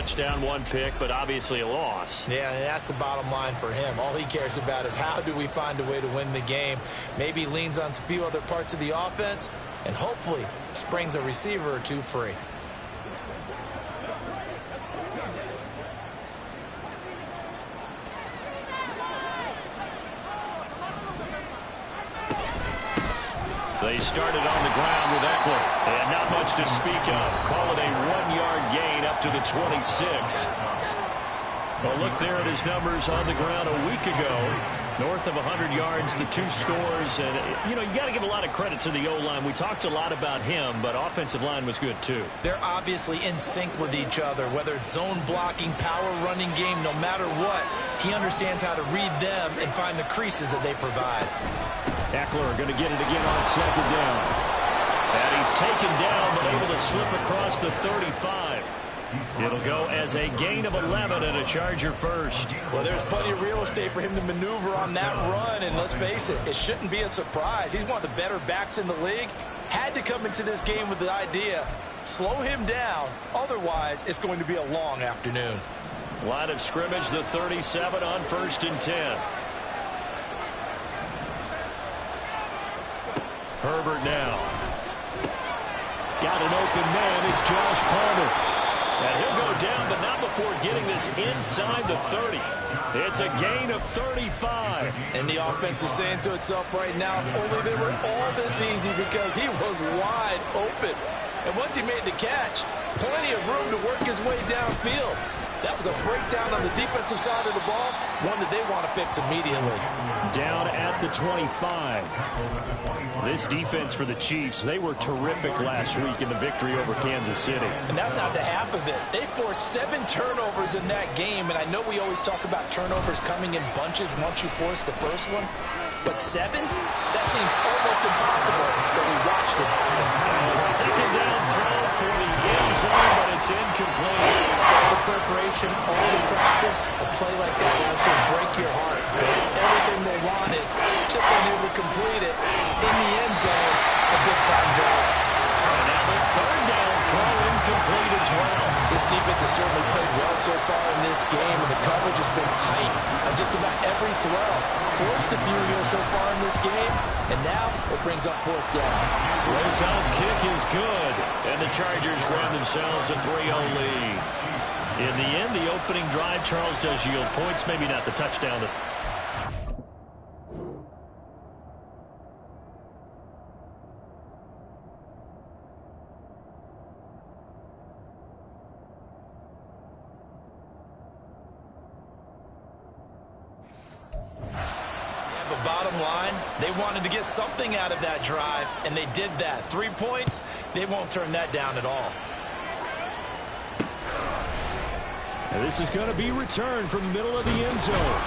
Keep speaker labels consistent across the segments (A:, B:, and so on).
A: touchdown, 1 pick, but obviously a loss.
B: Yeah, and that's the bottom line for him. All he cares about is how do we find a way to win the game. Maybe leans on a few other parts of the offense and hopefully springs a receiver or two free.
A: They started on the ground with Eckler, and not much to speak of. Call it a 1-yard gain up to the 26. Well, look there at his numbers on the ground a week ago. North of 100 yards, the 2 scores. And, you got to give a lot of credit to the O-line. We talked a lot about him, but offensive line was good, too.
B: They're obviously in sync with each other, whether it's zone blocking, power running game, no matter what. He understands how to read them and find the creases that they provide.
A: Eckler going to get it again on 2nd down. And he's taken down, but able to slip across the 35. It'll go as a gain of 11 and a Charger first.
B: Well, there's plenty of real estate for him to maneuver on that run, and let's face it, it shouldn't be a surprise. He's one of the better backs in the league. Had to come into this game with the idea, slow him down, otherwise it's going to be a long afternoon.
A: Line of scrimmage, the 37 on 1st and 10. Herbert now. Got an open man. It's Josh Palmer. And he'll go down, but not before getting this inside the 30. It's a gain of 35.
B: And the offense is saying to itself right now, only they were all this easy because he was wide open. And once he made the catch, plenty of room to work his way downfield. That was a breakdown on the defensive side of the ball, one that they want to fix immediately.
A: Down at the 25. This defense for the Chiefs, they were terrific last week in the victory over Kansas City.
B: And that's not the half of it. They forced 7 turnovers in that game, and I know we always talk about turnovers coming in bunches once you force the first one, but 7? That seems almost impossible, but we watched it happen.
A: Second down throw for the end zone, but it's incomplete.
B: All the preparation, all the practice, a play like that will absolutely break your heart. They had everything they wanted, just unable to complete it. In the end zone, a big-time drive.
A: And now the 3rd down throw incomplete as well.
B: This defense has certainly played well so far in this game, and the coverage has been tight on just about every throw. Forced a few here so far in this game, and now it brings up 4th down.
A: Rosales' kick is good, and the Chargers grab themselves a 3-0 lead. In the end, the opening drive, Charles, does yield points, maybe not the touchdown.
B: But bottom line, they wanted to get something out of that drive, and they did that. 3 points, they won't turn that down at all.
A: And this is going to be returned from the middle of the end zone.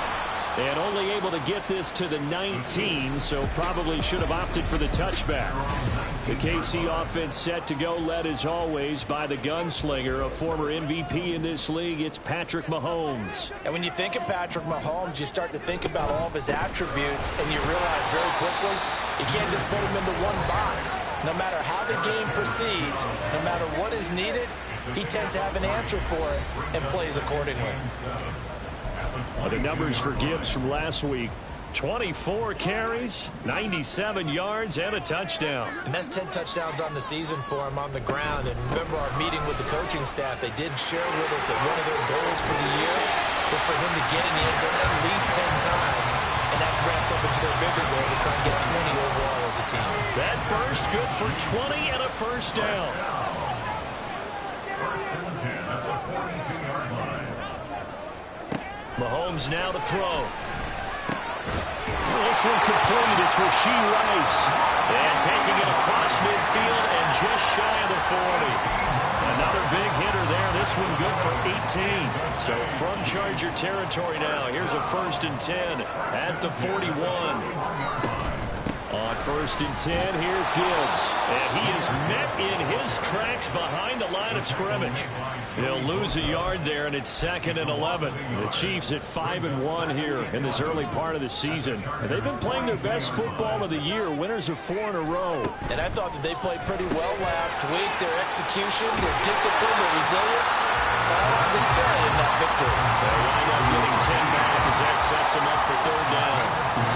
A: And only able to get this to the 19, so probably should have opted for the touchback. The KC offense set to go, led as always by the gunslinger, a former MVP in this league. It's Patrick Mahomes.
B: And when you think of Patrick Mahomes, you start to think about all of his attributes, and you realize very quickly you can't just put him into one box. No matter how the game proceeds, no matter what is needed, he tends to have an answer for it and plays accordingly.
A: The numbers for Gibbs from last week: 24 carries, 97 yards, and a touchdown.
B: And that's 10 touchdowns on the season for him on the ground. And remember our meeting with the coaching staff, they did share with us that one of their goals for the year was for him to get in the end zone at least 10 times. And that ramps up into their bigger goal to try and get 20 overall as a team.
A: That burst good for 20 and a 1st down. Mahomes now to throw. This one complete. It's Rashee Rice. And taking it across midfield and just shy of the 40. Another big hitter there. This one good for 18. So from Charger territory now, here's a 1st and 10 at the 41. On 1st and 10, here's Gibbs. And he is met in his tracks behind the line of scrimmage. He'll lose a yard there, and it's 2nd and 11. The Chiefs at 5-1 here in this early part of the season. And they've been playing their best football of the year, winners of 4 in a row.
B: And I thought that they played pretty well last week. Their execution, their discipline, their resilience, all on display
A: picks him up for third down.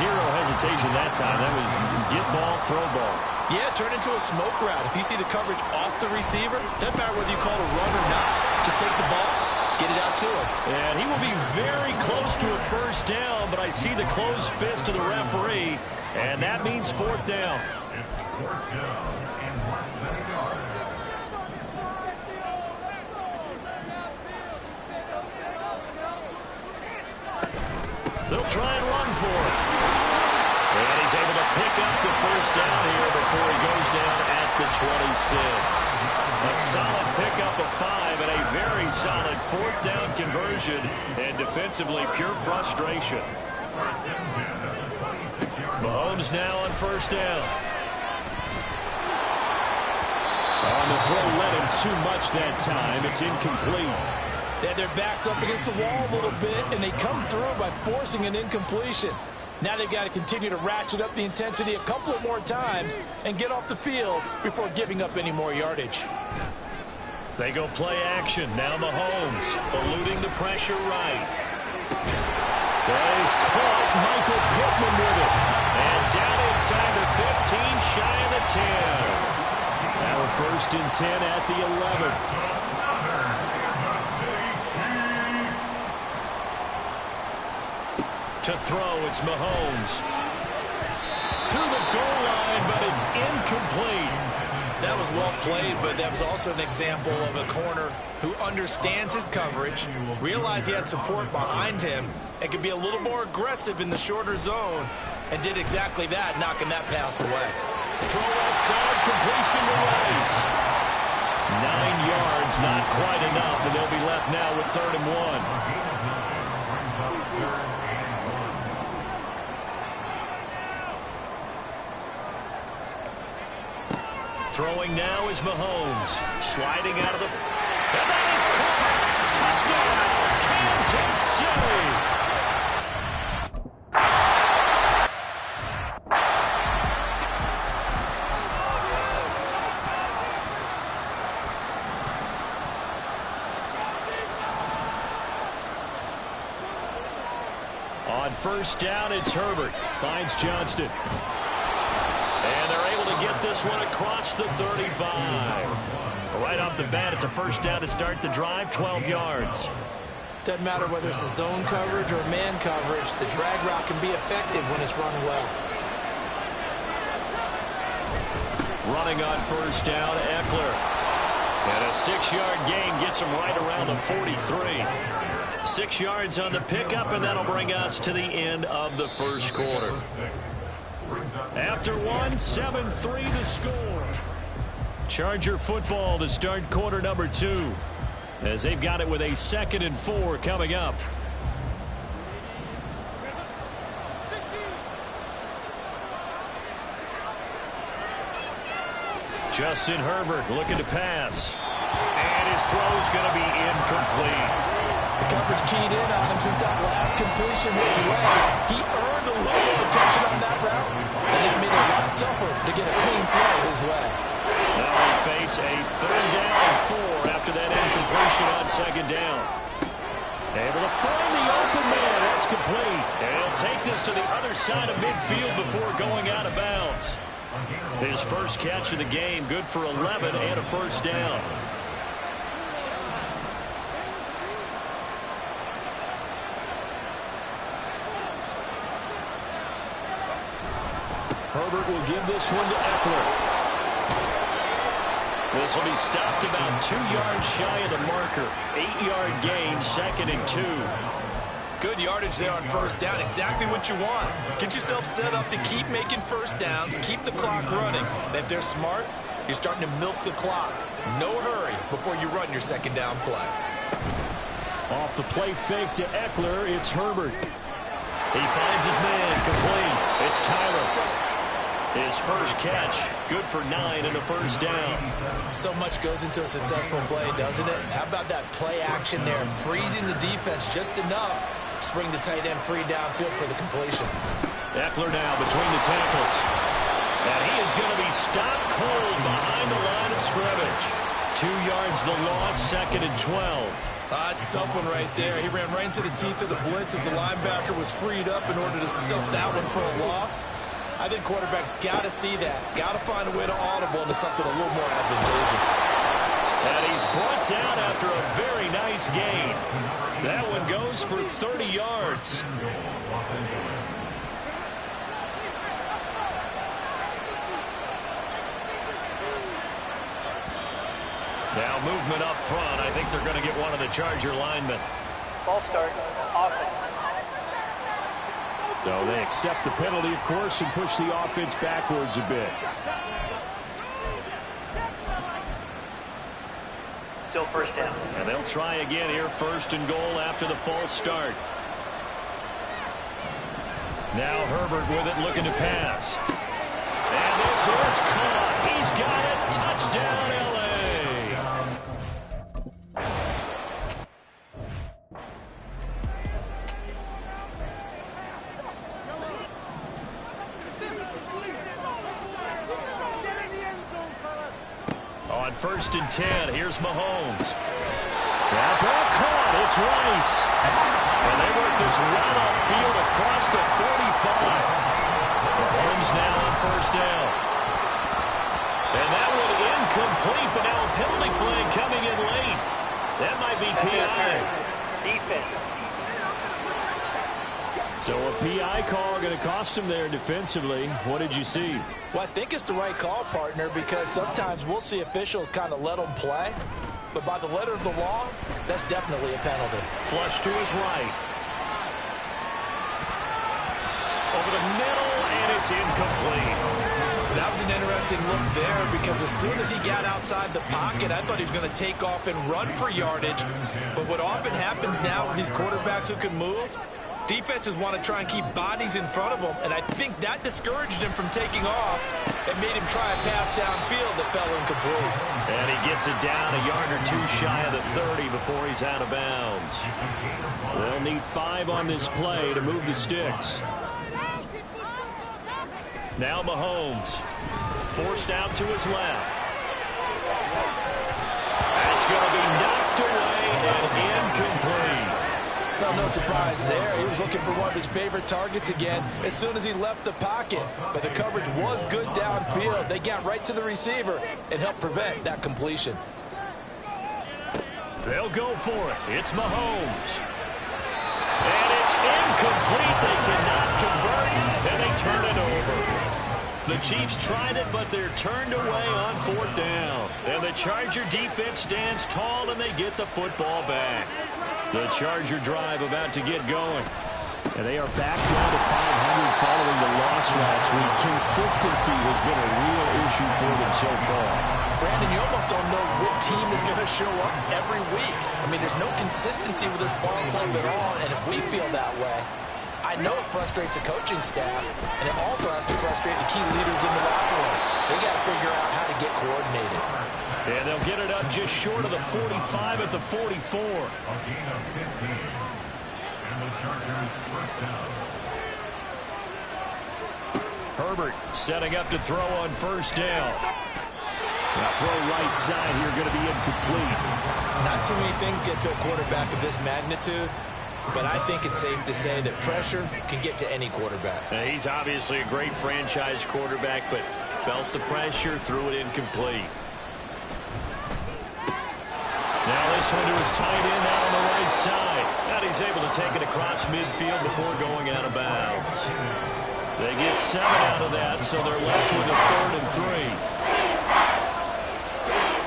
A: Zero hesitation that time. That was get ball, throw ball.
B: Yeah, turn into a smoke route. If you see the coverage off the receiver, doesn't matter whether you call it a run or not. Just take the ball, get it out to him.
A: And he will be very close to a first down, but I see the closed fist of the referee, and that means fourth down.
C: It's fourth down and less than a yard.
A: They'll try and run for it. And he's able to pick up the first down here before he goes down at the 26. A solid pickup of 5 and a very solid fourth down conversion. And defensively, pure frustration. Mahomes now on first down. On the throw, led him too much that time. It's incomplete.
B: They had their backs up against the wall a little bit, and they come through by forcing an incompletion. Now they've got to continue to ratchet up the intensity a couple of more times and get off the field before giving up any more yardage.
A: They go play action. Now Mahomes eluding the pressure right. There's caught Michael Pittman with it. And down inside the 15, shy of the 10. Now a first and 10 at the 11th. To throw, it's Mahomes. To the goal line, but it's incomplete.
B: That was well played, but that was also an example of a corner who understands his coverage, realized he had support behind him, and could be a little more aggressive in the shorter zone, and did exactly that, knocking that pass away.
A: Throw outside, completion to Rice. 9 yards, not quite enough, and they'll be left now with 3rd and 1. Throwing now is Mahomes. Sliding out of the... And that is caught! Touchdown! Kansas City! On first down, it's Herbert. Finds Johnston. And they're able to get this one across the 35. Right off the bat, it's a first down to start the drive, 12 yards.
B: Doesn't matter whether it's a zone coverage or man coverage, the drag route can be effective when it's run well.
A: Running on first down, Eckler. And a 6-yard gain gets him right around the 43. 6 yards on the pickup, and that'll bring us to the end of the first quarter. After one, 7-3 to score. Charger football to start quarter number 2, as they've got it with a 2nd and 4 coming up. Justin Herbert looking to pass. And his throw's going to be incomplete.
B: The coverage keyed in on him since that last completion was away. He earned a little bit of attention on that route, and it made it a lot tougher to get a clean throw his way.
A: Now they face a 3rd down and 4 after that incompletion on 2nd down. Able to find the open man. That's complete. And he'll take this to the other side of midfield before going out of bounds. His first catch of the game, good for 11 and a first down. Herbert will give this one to Eckler. This will be stopped about 2 yards shy of the marker. 8-yard gain, 2nd and 2.
B: Good yardage there on first down. Exactly what you want. Get yourself set up to keep making first downs, keep the clock running. And if they're smart, you're starting to milk the clock. No hurry before you run your 2nd down play.
A: Off the play fake to Eckler, it's Herbert. He finds his man, complete. It's Tyler. His first catch, good for 9 and a first down.
B: So much goes into a successful play, doesn't it? How about that play action there, freezing the defense just enough to spring the tight end free downfield for the completion.
A: Eckler now between the tackles. And he is going to be stopped cold behind the line of scrimmage. 2 yards the loss, 2nd and 12.
B: That's a tough one right there. He ran right into the teeth of the blitz as the linebacker was freed up in order to stop that one for a loss. I think quarterbacks got to see that. Got to find a way to audible into something a little more advantageous.
A: And he's brought down after a very nice gain. That one goes for 30 yards. Now movement up front. I think they're going to get one of the Charger linemen.
D: Ball start. Offense.
A: So they accept the penalty, of course, and push the offense backwards a bit.
D: Still first down.
A: And they'll try again here, 1st and goal after the false start. Now Herbert with it, looking to pass. And this is caught. He's got it. Touchdown, L.A. On 1st and 10, here's Mahomes. That ball caught. It's Rice. And they work this run upfield across the 45. Mahomes now on 1st down. And that one incomplete, but now a penalty flag coming in late. That might be PI.
D: Defense.
A: So a PI call going to cost him there defensively. What did you see?
B: Well, I think it's the right call, partner, because sometimes we'll see officials kind of let them play. But by the letter of the law, that's definitely a penalty.
A: Flush to his right. Over the middle, and it's incomplete.
B: That was an interesting look there because as soon as he got outside the pocket, I thought he was going to take off and run for yardage. But what often happens now with these quarterbacks who can move, defenses want to try and keep bodies in front of them, and I think that discouraged him from taking off and made him try a pass downfield that fell incomplete.
A: And he gets it down a yard or 2 shy of the 30 before he's out of bounds. They'll need 5 on this play to move the sticks. Now Mahomes, forced out to his left. That's going to be knocked away and incomplete.
B: Well, no surprise there. He was looking for one of his favorite targets again as soon as he left the pocket. But the coverage was good downfield. They got right to the receiver and helped prevent that completion.
A: They'll go for it. It's Mahomes. And it's incomplete. They cannot convert, and they turn it over. The Chiefs tried it, but they're turned away on 4th down. And the Charger defense stands tall, and they get the football back. The Charger drive about to get going. And they are back down to 500 following the loss last week. Consistency has been a real issue for them so far.
B: Brandon, you almost don't know what team is going to show up every week. I mean, there's no consistency with this ball club at all, and if we feel that way, I know it frustrates the coaching staff, and it also has to frustrate the key leaders in the locker room. They got to figure out how to get coordinated.
A: And they'll get it up just short of the 45 at the 44.
C: A gain of 15. And the Chargers first down.
A: Herbert setting up to throw on 1st down. Now throw right side here, going to be incomplete.
B: Not too many things get to a quarterback of this magnitude, but I think it's safe to say that pressure can get to any quarterback.
A: Now, he's obviously a great franchise quarterback, but felt the pressure, threw it incomplete. Now this one to his tight end out on the right side. And he's able to take it across midfield before going out of bounds. They get 7 out of that, so they're left with a 3rd and 3.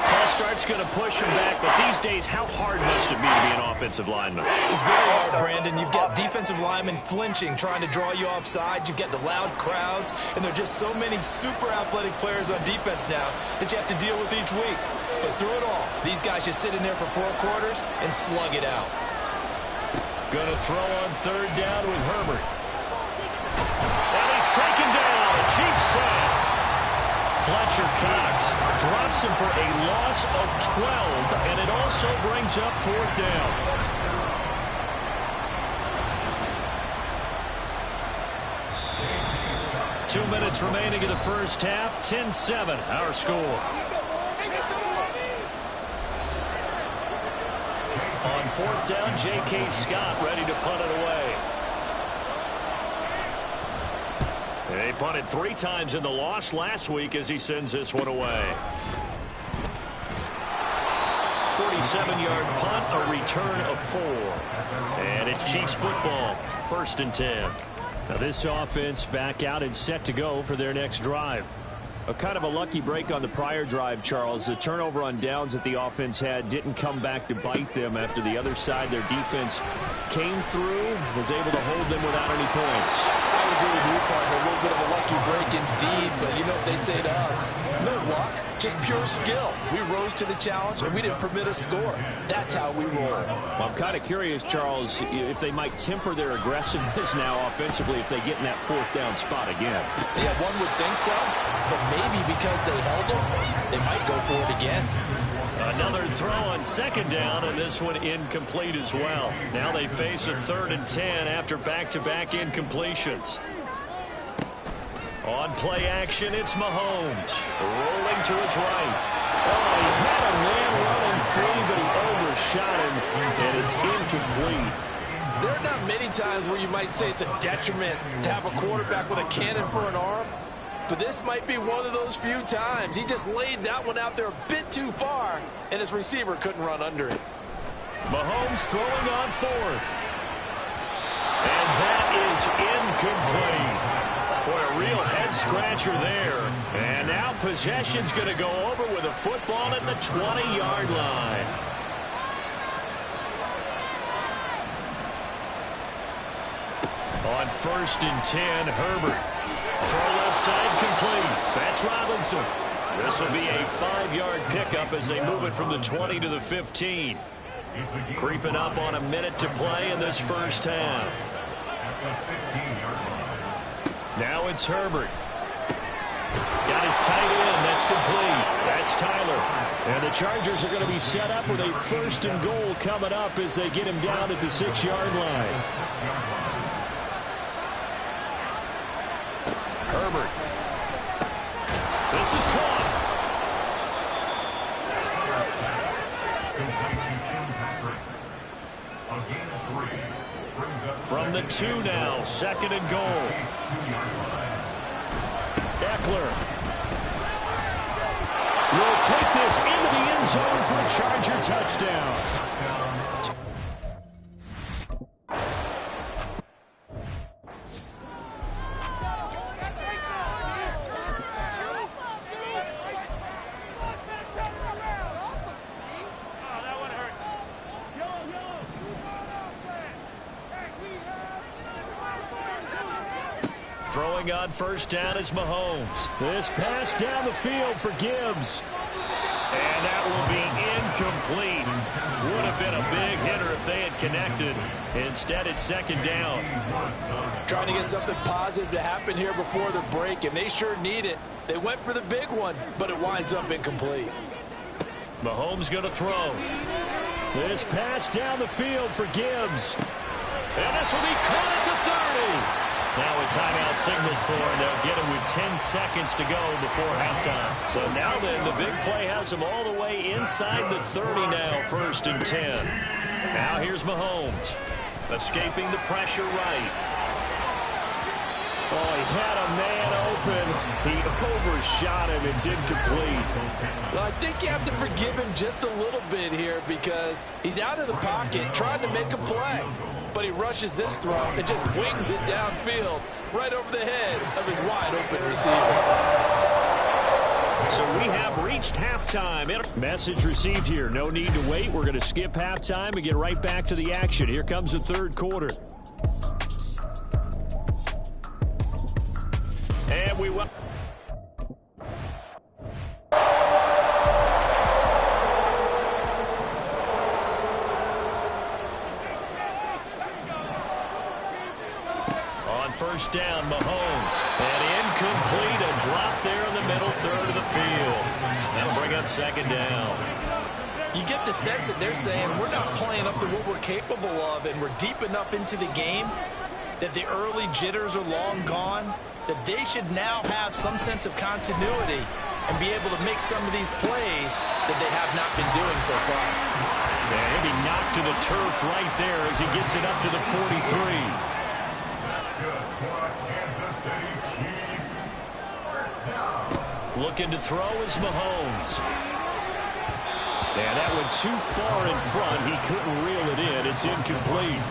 A: False start's going to push him back, but these days, how hard must it be to be an offensive lineman?
B: It's very hard, Brandon. You've got defensive linemen flinching, trying to draw you offside. You've got the loud crowds, and there are just so many super athletic players on defense now that you have to deal with each week. But through it all, these guys just sit in there for 4 quarters and slug it out.
A: Going to throw on 3rd down with Herbert. And he's taken down. The Chiefs sack. Fletcher Cox drops him for a loss of 12, and it also brings up 4th down. Two minutes remaining in the first half. 10-7, our score. fourth down, J.K. Scott ready to punt it away. They punted 3 times in the loss last week as he sends this one away. 47-yard punt, a return of 4. And it's Chiefs football, 1st and 10. Now this offense back out and set to go for their next drive. A kind of a lucky break on the prior drive, Charles. The turnover on downs that the offense had didn't come back to bite them after the other side. Their defense came through, was able to hold them without any points.
B: I agree with you, partner. A little bit of a lucky break indeed, but you know what they'd say to us? No luck, just pure skill. We rose to the challenge, and we didn't permit a score. That's how we roll.
A: Well, I'm kind of curious, Charles, if they might temper their aggressiveness now offensively if they get in that 4th down spot again.
B: Yeah, one would think so, but maybe because they held them, they might go for it again.
A: Another throw on 2nd down, and this one incomplete as well. Now they face a 3rd and 10 after back-to-back incompletions. On play action, it's Mahomes. Rolling to his right. Oh, he had a man running free, but he overshot him, and it's incomplete.
B: There are not many times where you might say it's a detriment to have a quarterback with a cannon for an arm. But this might be one of those few times. He just laid that one out there a bit too far, and his receiver couldn't run under it.
A: Mahomes throwing on 4th. And that is incomplete. Boy, a real head-scratcher there. And now possession's going to go over with a football at the 20-yard line. On 1st and 10, Herbert. Throw left side complete. That's Robinson. This will be a 5-yard pickup as they move it from the 20 to the 15. Creeping up on a minute to play in this first half. Now it's Herbert. Got his tight end. That's complete. That's Tyler. And the Chargers are going to be set up with a 1st and goal coming up as they get him down at the 6-yard line. Herbert. This is caught. From the 2 now, 2nd and goal. Eckler will take this into the end zone for a Charger touchdown. Throwing on 1st down is Mahomes. This pass down the field for Gibbs. And that will be incomplete. Would have been a big hitter if they had connected. Instead, it's 2nd down.
B: Trying to get something positive to happen here before the break, and they sure need it. They went for the big one, but it winds up incomplete.
A: Mahomes going to throw. This pass down the field for Gibbs. And this will be caught at the 30. Now a timeout signaled for, and they'll get it with 10 seconds to go before halftime. So now then, the big play has them all the way inside the 30 now, 1st and 10. Now here's Mahomes, escaping the pressure right. Oh, he had a man open. He overshot him. It's incomplete.
B: Well, I think you have to forgive him just a little bit here because he's out of the pocket trying to make a play. But he rushes this throw and just wings it downfield right over the head of his wide-open receiver.
A: So we have reached halftime. Message received here. No need to wait. We're going to skip halftime and get right back to the action. Here comes the 3rd quarter. And we will. On 1st down, Mahomes. And incomplete. A drop there in the middle 3rd of the field. That'll bring up 2nd down.
B: You get the sense that they're saying we're not playing up to what we're capable of, and we're deep enough into the game that the early jitters are long gone, that they should now have some sense of continuity and be able to make some of these plays that they have not been doing so far.
A: And he'll be knocked to the turf right there as he gets it up to the 43.
C: That's good for Kansas City Chiefs. First down.
A: Looking to throw is Mahomes. And that went too far in front. He couldn't reel it in. It's incomplete.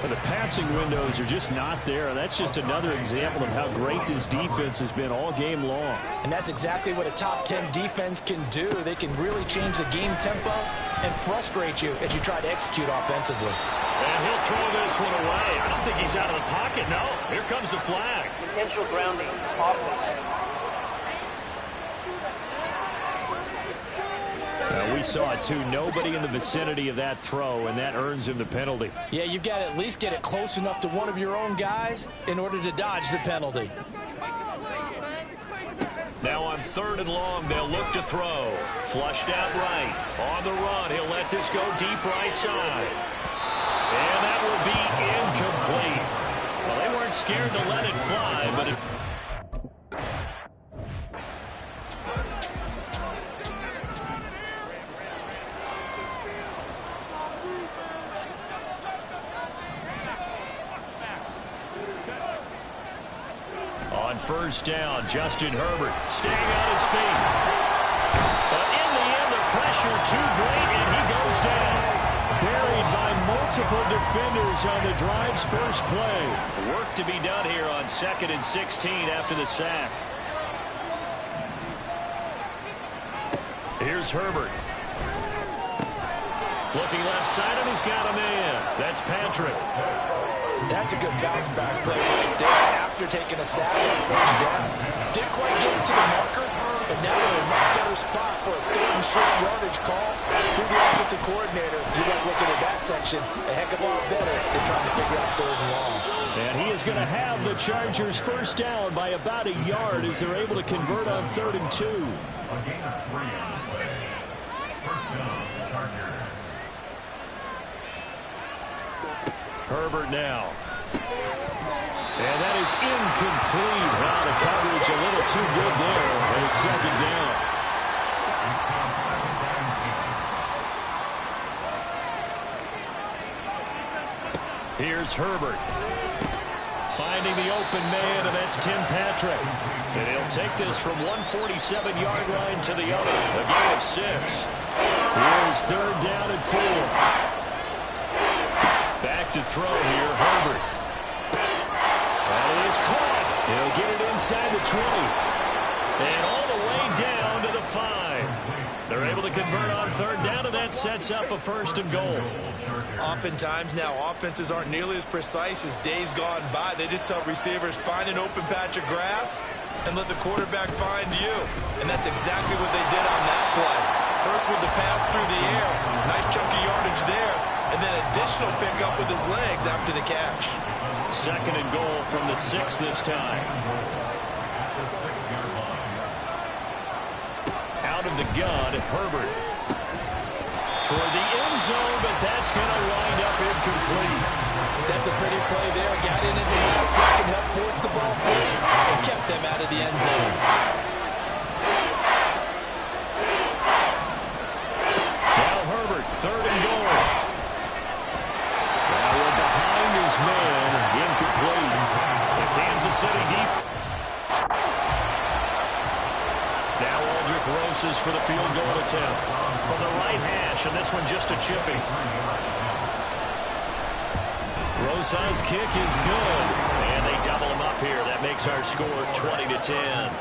A: The passing windows are just not there. That's just another example of how great this defense has been all game long.
B: And that's exactly what a top 10 defense can do. They can really change the game tempo and frustrate you as you try to execute offensively.
A: And he'll throw this one away. I don't think he's out of the pocket. No, here comes the flag.
D: Intentional grounding, offense.
A: We saw it, too. Nobody in the vicinity of that throw, and that earns him the penalty.
B: Yeah, you've got to at least get it close enough to one of your own guys in order to dodge the penalty.
A: Now on 3rd and long, they'll look to throw. Flushed out right. On the run, he'll let this go deep right side. And that will be incomplete. Well, they weren't scared to let it fly, but it... On 1st down, Justin Herbert staying on his feet. But in the end, the pressure too great, and he goes down. Buried by multiple defenders on the drive's first play. Work to be done here on 2nd and 16 after the sack. Here's Herbert. Looking left side, and he's got a man. That's Patrick.
B: That's a good bounce back play right there after taking a sack on 1st down. Didn't quite get it to the marker, but now they're in a much better spot for a 3rd and short yardage call through the offensive coordinator. You like looking at that section a heck of a lot better than trying to figure out 3rd and long.
A: And he is going to have the Chargers 1st down by about a yard as they're able to convert on 3rd and 2.
C: A gain of 3 on the play. First down, Chargers.
A: Herbert now. And that is incomplete. Now the coverage a little too good there, and it's 2nd down. Here's Herbert. Finding the open man, and that's Tim Patrick. And he'll take this from 147-yard line to the other. A gain of 6. Here's 3rd down and 4. Back to throw here, Herbert. That is caught. He'll get it inside the 20. And all the way down to the 5. They're able to convert on 3rd down, and that sets up a 1st and goal.
B: Oftentimes now, offenses aren't nearly as precise as days gone by. They just help receivers find an open patch of grass and let the quarterback find you. And that's exactly what they did on that play. First with the pass through the air. Nice chunky yardage there. And then additional pickup with his legs after the catch.
A: 2nd and goal from the 6 this time. Out of the gun, Herbert. Toward the end zone, but that's going to wind up incomplete.
B: That's a pretty play there. Got in at the last second, helped force the ball free, and kept them out of the end zone.
A: Now Herbert, 3rd and goal. Now we're behind his man, incomplete. The Kansas City defense. Now Aldrick Rosas for the field goal attempt. From the right hash, and this one just a chipping. Rosas' kick is good. And they double him up here. That makes our score 20-10.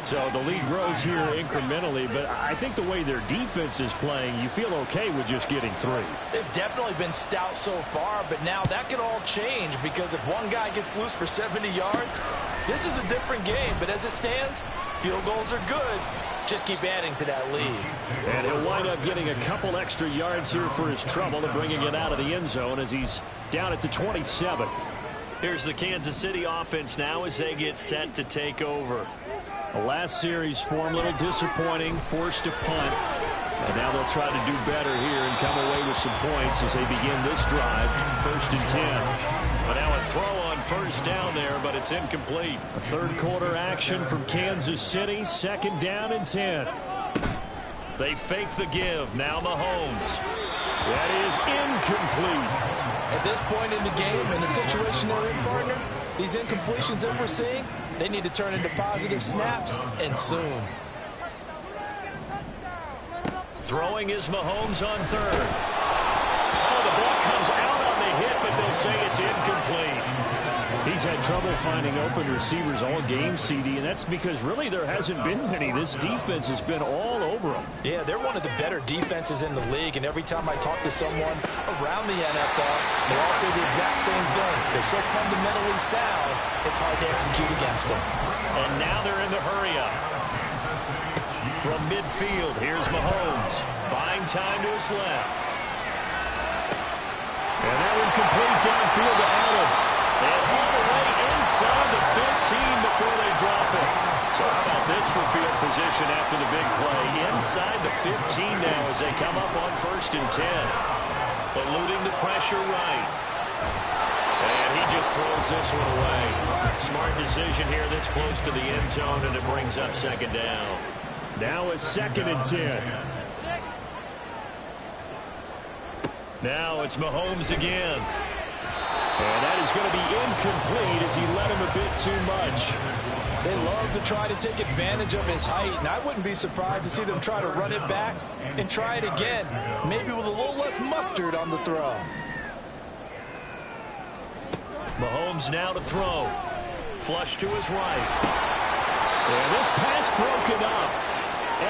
A: So the lead grows here incrementally, but I think the way their defense is playing, you feel okay with just getting 3.
B: They've definitely been stout so far, but now that could all change because if one guy gets loose for 70 yards, this is a different game. But as it stands, field goals are good. Just keep adding to that lead.
A: And he'll wind up getting a couple extra yards here for his trouble and bringing it out of the end zone as he's down at the 27. Here's the Kansas City offense now as they get set to take over. The last series for him, a little disappointing, forced a punt. And now they'll try to do better here and come away with some points as they begin this drive, 1st and 10. But now a throw on 1st down there, but it's incomplete. A 3rd quarter action from Kansas City, 2nd down and 10. They fake the give. Now Mahomes. That is incomplete.
B: At this point in the game, in the situation they're in, partner, these incompletions that we're seeing, they need to turn into positive snaps, and soon.
A: Throwing is Mahomes on third. Oh, the ball comes out on the hit, but they'll say it's incomplete. He's had trouble finding open receivers all game, CD, and that's because really there hasn't been many. This defense has been all over them.
B: Yeah, they're one of the better defenses in the league, and every time I talk to someone around the NFL, they all say the exact same thing. They're so fundamentally sound, it's hard to execute against them.
A: And now they're in the hurry-up. From midfield, here's Mahomes. Buying time to his left. And they're incomplete downfield to Allen. And all the way inside the 15 before they drop it. So how about this for field position after the big play? Inside the 15 now as they come up on 1st and 10. Eluding the pressure right. And he just throws this one away. Smart decision here this close to the end zone, and it brings up 2nd down. Now it's 2nd and 10. Now it's Mahomes again. And that is going to be incomplete as he let him a bit too much.
B: They love to try to take advantage of his height, and I wouldn't be surprised to see them try to run it back and try it again, maybe with a little less mustard on the throw.
A: Mahomes now to throw. Flush to his right. And this pass broken up.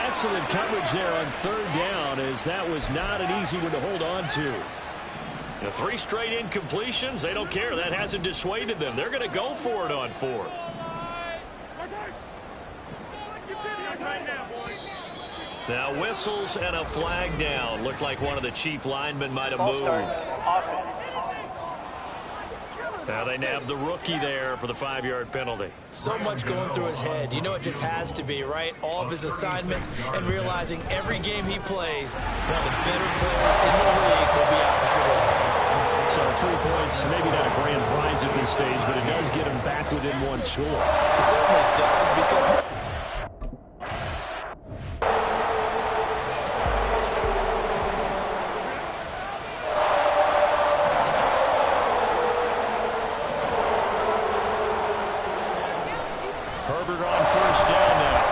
A: Excellent coverage there on 3rd down, as that was not an easy one to hold on to. The 3 straight incompletions, they don't care. That hasn't dissuaded them. They're going to go for it on 4th. Now whistles and a flag down. Looked like one of the chief linemen might have moved. Now they nab the rookie there for the 5-yard penalty.
B: So much going through his head. You know it just has to be, right? All of his assignments and realizing every game he plays, one of the better players in the league will be opposite him.
A: So 3 points, maybe not a grand prize at this stage, but it does get him back within 1 score.
B: It certainly does, because
A: Herbert on 1st down now.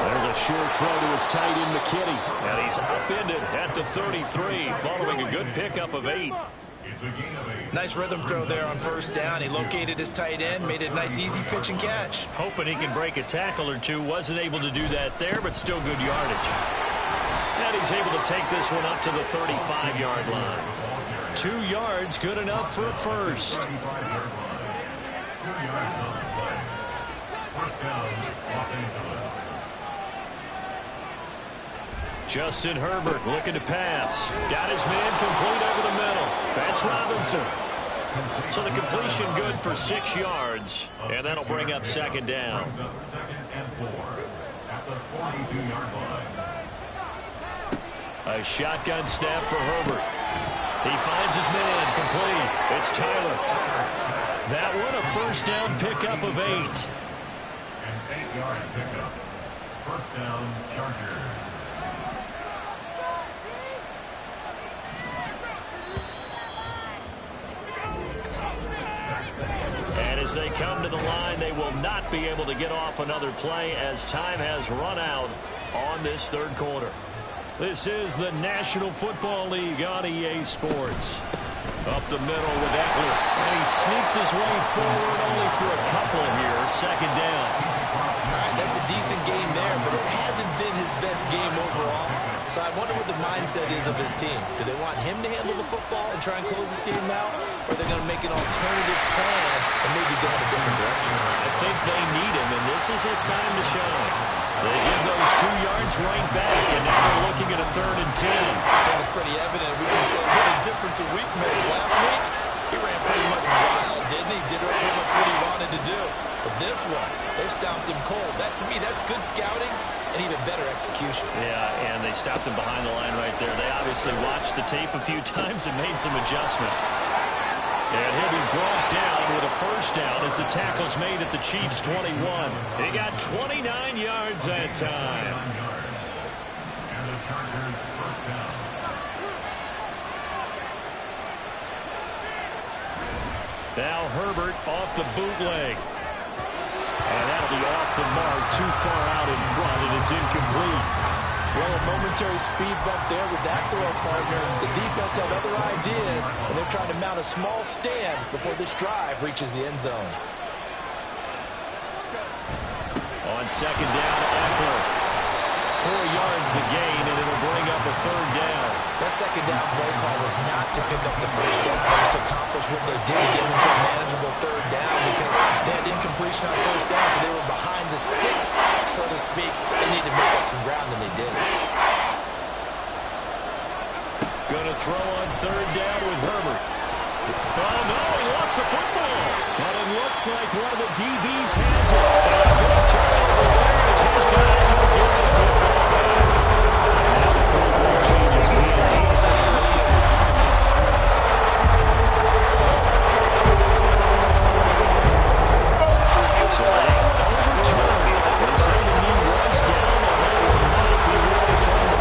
A: There's a short throw to his tight end, McKinney. And he's upended at the 33, following a good pickup of 8.
B: nice rhythm throw there on 1st down. He located his tight end, made it a nice easy pitch and catch.
A: Hoping he can break a tackle or two. Wasn't able to do that there, but still good yardage. And he's able to take this one up to the 35-yard line. 2 yards, good enough for a first.
C: 2 yards on the play. 1st down, Los Angeles.
A: Justin Herbert looking to pass. Got his man complete over the middle. That's Robinson. So the completion good for 6 yards, and that'll bring up 2nd down.
C: Brings up 2nd and 4 at the 42-yard line.
A: A shotgun snap for Herbert. He finds his man complete. It's Tyler. That one a 1st down pickup of 8.
C: An 8-yard pickup. 1st down, Chargers.
A: And as they come to the line, they will not be able to get off another play as time has run out on this 3rd quarter. This is the National Football League on EA Sports. Up the middle with Eckler, and he sneaks his way forward only for a couple here. 2nd down.
B: All right, that's a decent game there, but it hasn't been his best game overall. So I wonder what the mindset is of his team. Do they want him to handle the football and try and close this game out? Or are they going to make an alternative plan and maybe go in a different direction?
A: I think they need him, and this is his time to shine. They give those 2 yards right back, and now they're looking at a 3rd and 10.
B: I think it's pretty evident. We can say what a difference a week makes. Last week, he ran pretty much wild, didn't he? Did pretty much what he wanted to do. But this one, they stopped him cold. That, to me, that's good scouting and even better execution.
A: Yeah, and they stopped him behind the line right there. They obviously watched the tape a few times and made some adjustments. And he'll be brought down with a 1st down as the tackle's made at the Chiefs' 21. He got 29 yards that time.
C: And the Chargers 1st down.
A: Now Herbert off the bootleg. And that'll be off the mark, too far out in front, and it's incomplete.
B: Well, a momentary speed bump there with that throw, partner. The defense had other ideas, and they're trying to mount a small stand before this drive reaches the end zone.
A: On second down, Eckler. 4 yards the gain, and it'll bring up a third down.
B: That second down play call was not to pick up the first down. It was to accomplish what they did to get into a manageable third down because they had incompletion on first down, so they were behind the sticks, so to speak. They needed to make up some ground, and they did.
A: Going to throw on third down with Herbert. Oh, no, he lost the football. And it looks like one of the DBs has it. And a big turnover there as his guys will get the football back. Now the football changes hands. He gets out of the so they overturned. They say the knee was down, and that will not be really fun.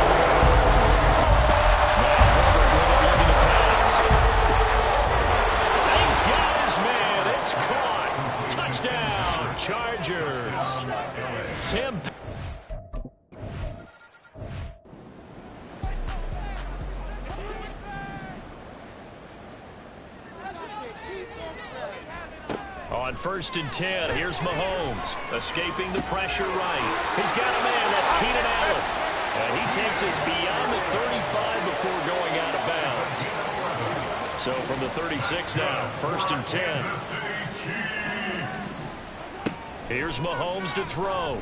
A: Now Herbert with it looking to pass. He's got his man. It's caught. Touchdown, Chargers. Tim. On 1st and 10, here's Mahomes, escaping the pressure right. He's got a man, that's Keenan Allen. And he takes us beyond the 35 before going out of bounds. So from the 36 now, 1st and 10. Here's Mahomes to throw.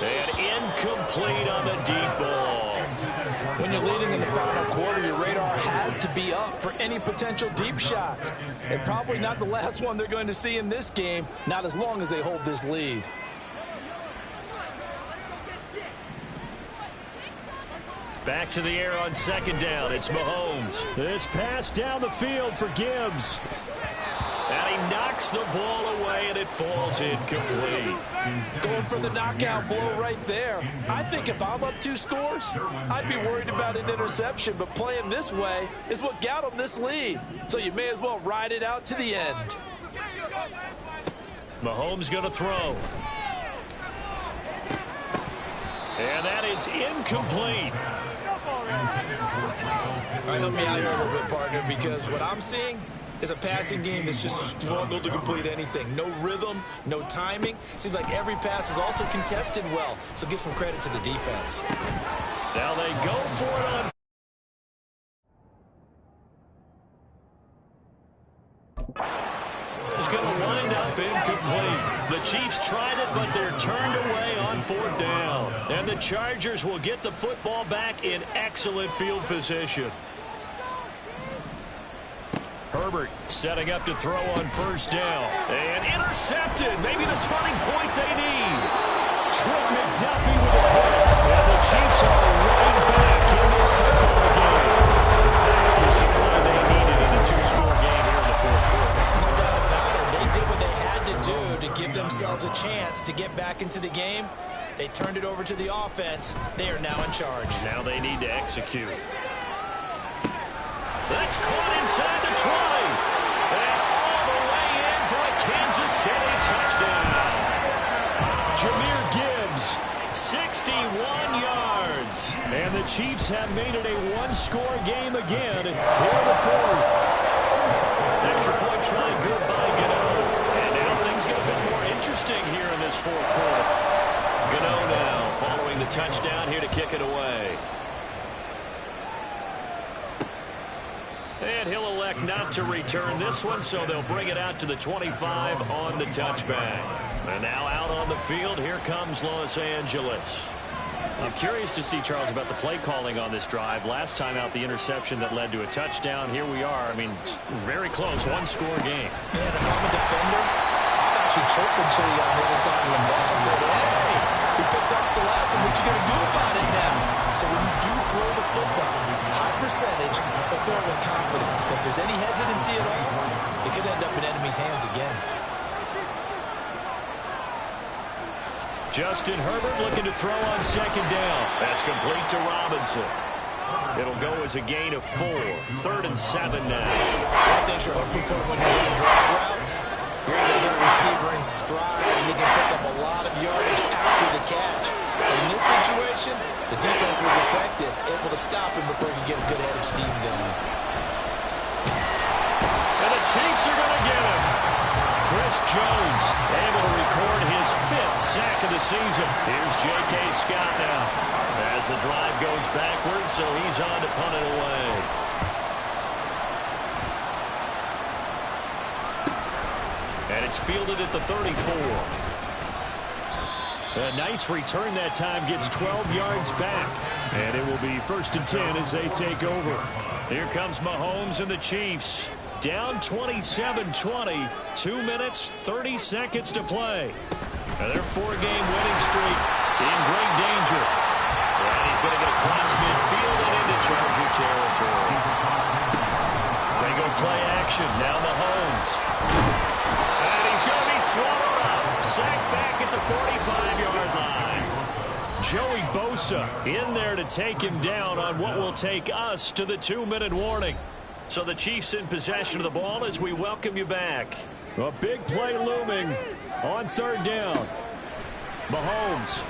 A: And incomplete on the deep ball.
B: When you're leading in the final quarter, your radar has to be up for any potential deep shots. And probably not the last one they're going to see in this game, not as long as they hold this lead.
A: Back to the air on second down. It's Mahomes. This pass down the field for Gibbs. And he knocks the ball away, and it falls incomplete.
B: Going for the knockout blow right there. I think if I'm up 2 scores, I'd be worried about an interception, but playing this way is what got them this lead. So you may as well ride it out to the end.
A: Mahomes going to throw. And that is incomplete.
B: All right, help me out here a little bit, partner, because what I'm seeing is a passing game that's just struggled to complete anything. No rhythm, no timing. Seems like every pass is also contested well, so give some credit to the defense.
A: Now they go for it on. It's going to wind up incomplete. The Chiefs tried it, but they're turned away on 4th down. And the Chargers will get the football back in excellent field position. Herbert setting up to throw on 1st down. And intercepted. Maybe the turning point they need. Trent McDuffie with a pick. And the Chiefs are right back in this football game. That is the play they needed in a 2-score game here in the 4th quarter.
B: No doubt about it. They did what they had to do to give themselves a chance to get back into the game. They turned it over to the offense. They are now in charge.
A: Now they need to execute. That's caught inside the 20. And all the way in for a Kansas City touchdown. Jahmyr Gibbs, 61 yards. And the Chiefs have made it a 1-score game again here in the 4th. Extra point try good by Gano. And now things get a bit more interesting here in this 4th quarter. Gano now following the touchdown here to kick it away. And he'll elect not to return this one, so they'll bring it out to the 25 on the touchback. And now out on the field, here comes Los Angeles. I'm curious to see, Charles, about the play calling on this drive. Last time out, the interception that led to a touchdown. Here we are. I mean, very close, 1-score game.
B: Man, if I'm a defender, I'm actually chirping Chili on the other side of the ball. I said, hey, he picked off the last one. What you going to do about it now? So when you do throw the football, high percentage, but throw it with confidence. Because if there's any hesitancy at all, it could end up in enemy's hands again.
A: Justin Herbert looking to throw on second down. That's complete to Robinson. It'll go as a gain of 4. 3rd and 7 now.
B: One thing you're hoping for when you're running drag routes, you're able to hit a receiver in stride, and he can pick up a lot of yardage after the catch. But in this situation, the defense was effective, able to stop him before he could get a good head of steam going.
A: And the Chiefs are going to get him. Chris Jones able to record his 5th sack of the season. Here's J.K. Scott now as the drive goes backwards, so he's on to punt it away. And it's fielded at the 34. A nice return that time, gets 12 yards back. And it will be 1st and 10 as they take over. Here comes Mahomes and the Chiefs. Down 27-20, 2 minutes, 30 seconds to play. And their 4-game winning streak in great danger. And he's going to get across midfield and into Charger territory. They go play action, now Mahomes. And he's going to be swallowed up. Sacked back at the 45-yard line. Joey Bosa in there to take him down on what will take us to the 2-minute warning. So the Chiefs in possession of the ball as we welcome you back. A big play looming on 3rd down. Mahomes.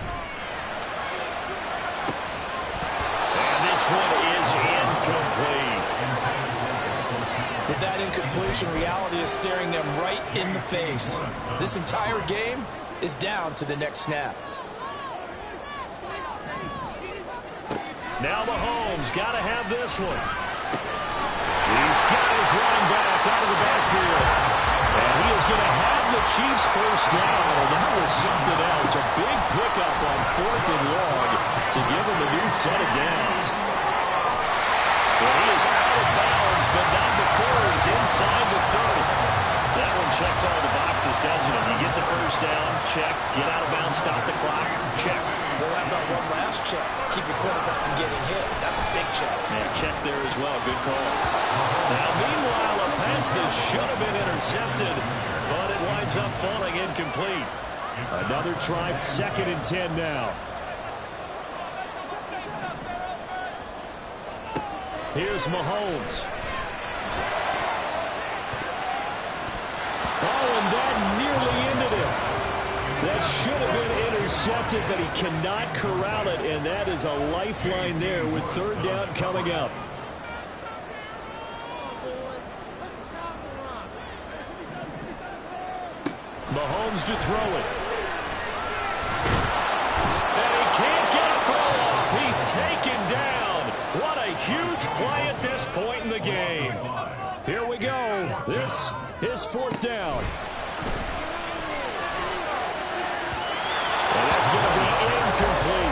A: And this one is incomplete.
B: With that incompletion, reality is staring them right in the face. This entire game is down to the next snap.
A: Now Mahomes got to have this one. He's got his running back out of the backfield. And he is going to have the Chiefs 1st down. And that was something else. A big pickup on 4th and long to give him a new set of downs. Well, he is out of bounds, but not before he's inside the 30. That one checks all the boxes, doesn't it? You get the 1st down, check. Get out of bounds, stop the clock, check.
B: Well, how about one last check? Keep your quarterback from getting hit. That's a big check.
A: Yeah, check there as well. Good call. Now, meanwhile, a pass that should have been intercepted, but it winds up falling incomplete. Another try, 2nd and 10 now. Here's Mahomes. Oh, and that nearly ended it. That should have been intercepted, but he cannot corral it, and that is a lifeline there with 3rd down coming up. Mahomes to throw it. And he can't get a throw off. He's taken down. What a huge play at this point in the game. Here we go. This is 4th down. And that's going to be incomplete.